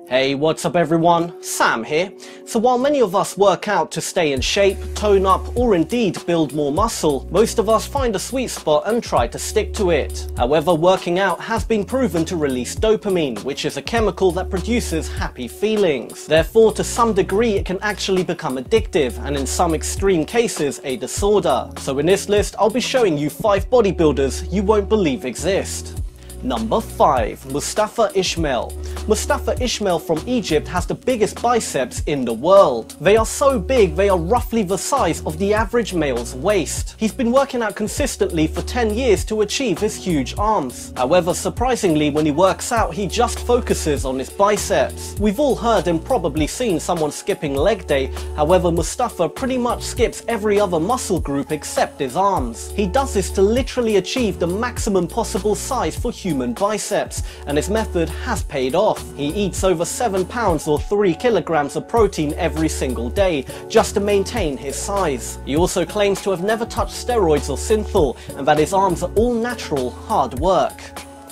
Hey, what's up everyone? Sam here. So while many of us work out to stay in shape, tone up, or indeed build more muscle, most of us find a sweet spot and try to stick to it. However, working out has been proven to release dopamine, which is a chemical that produces happy feelings. Therefore, to some degree, it can actually become addictive, and in some extreme cases, a disorder. So in this list, I'll be showing you 5 bodybuilders you won't believe exist. Number 5. Mustafa Ismail. Mustafa Ishmael from Egypt has the biggest biceps in the world. They are so big they are roughly the size of the average male's waist. He's been working out consistently for 10 years to achieve his huge arms. However, surprisingly, when he works out, he just focuses on his biceps. We've all heard and probably seen someone skipping leg day. However, Mustafa pretty much skips every other muscle group except his arms. He does this to literally achieve the maximum possible size for human biceps, and his method has paid off. He eats over 7 pounds or 3 kilograms of protein every single day just to maintain his size. He also claims to have never touched steroids or synthol, and that his arms are all natural hard work.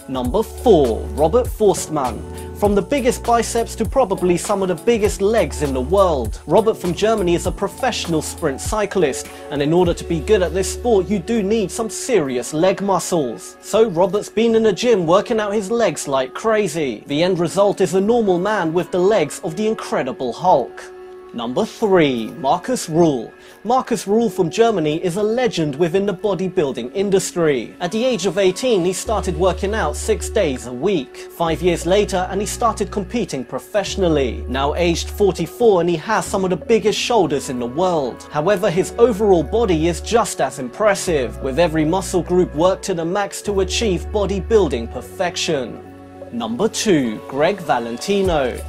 Number 4. Robert Forstmann. From the biggest biceps to probably some of the biggest legs in the world, Robert from Germany is a professional sprint cyclist, and in order to be good at this sport you do need some serious leg muscles. So Robert's been in the gym working out his legs like crazy. The end result is a normal man with the legs of the Incredible Hulk. Number 3. Markus Rühl. Markus Rühl from Germany is a legend within the bodybuilding industry. At the age of 18, he started working out 6 days a week. 5 years later, and he started competing professionally. Now aged 44, and he has some of the biggest shoulders in the world. However, his overall body is just as impressive, with every muscle group worked to the max to achieve bodybuilding perfection. Number 2. Gregg Valentino.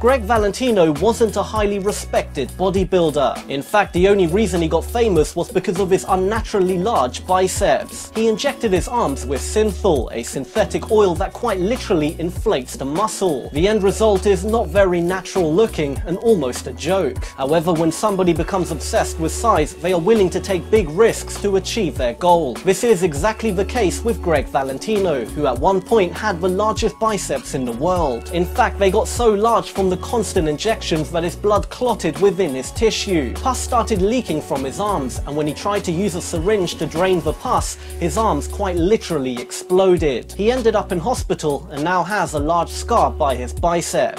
Gregg Valentino wasn't a highly respected bodybuilder. In fact, the only reason he got famous was because of his unnaturally large biceps. He injected his arms with synthol, a synthetic oil that quite literally inflates the muscle. The end result is not very natural looking and almost a joke. However, when somebody becomes obsessed with size, they are willing to take big risks to achieve their goal. This is exactly the case with Gregg Valentino, who at one point had the largest biceps in the world. In fact, they got so large from the constant injections that his blood clotted within his tissue. Pus started leaking from his arms, and when he tried to use a syringe to drain the pus, his arms quite literally exploded. He ended up in hospital and now has a large scar by his bicep.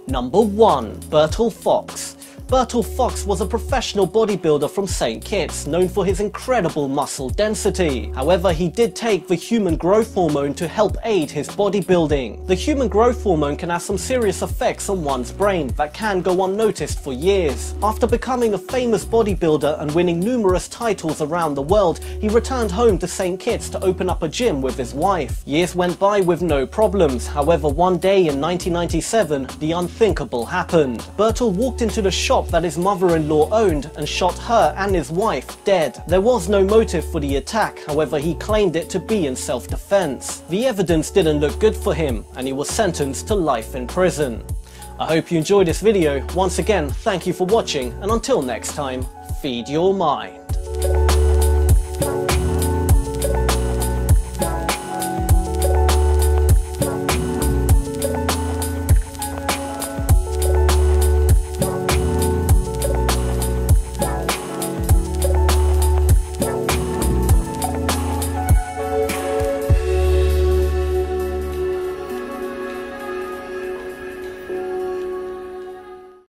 Number 1. Myrtle Foxx. Myrtle Foxx was a professional bodybuilder from St. Kitts, known for his incredible muscle density. However, he did take the human growth hormone to help aid his bodybuilding. The human growth hormone can have some serious effects on one's brain that can go unnoticed for years. After becoming a famous bodybuilder and winning numerous titles around the world, he returned home to St. Kitts to open up a gym with his wife. Years went by with no problems. However, one day in 1997, the unthinkable happened. Myrtle walked into the shop that his mother-in-law owned and shot her and his wife dead. There was no motive for the attack, however he claimed it to be in self-defense. The evidence didn't look good for him, and he was sentenced to life in prison. I hope you enjoyed this video. Once again, thank you for watching, and until next time, feed your mind.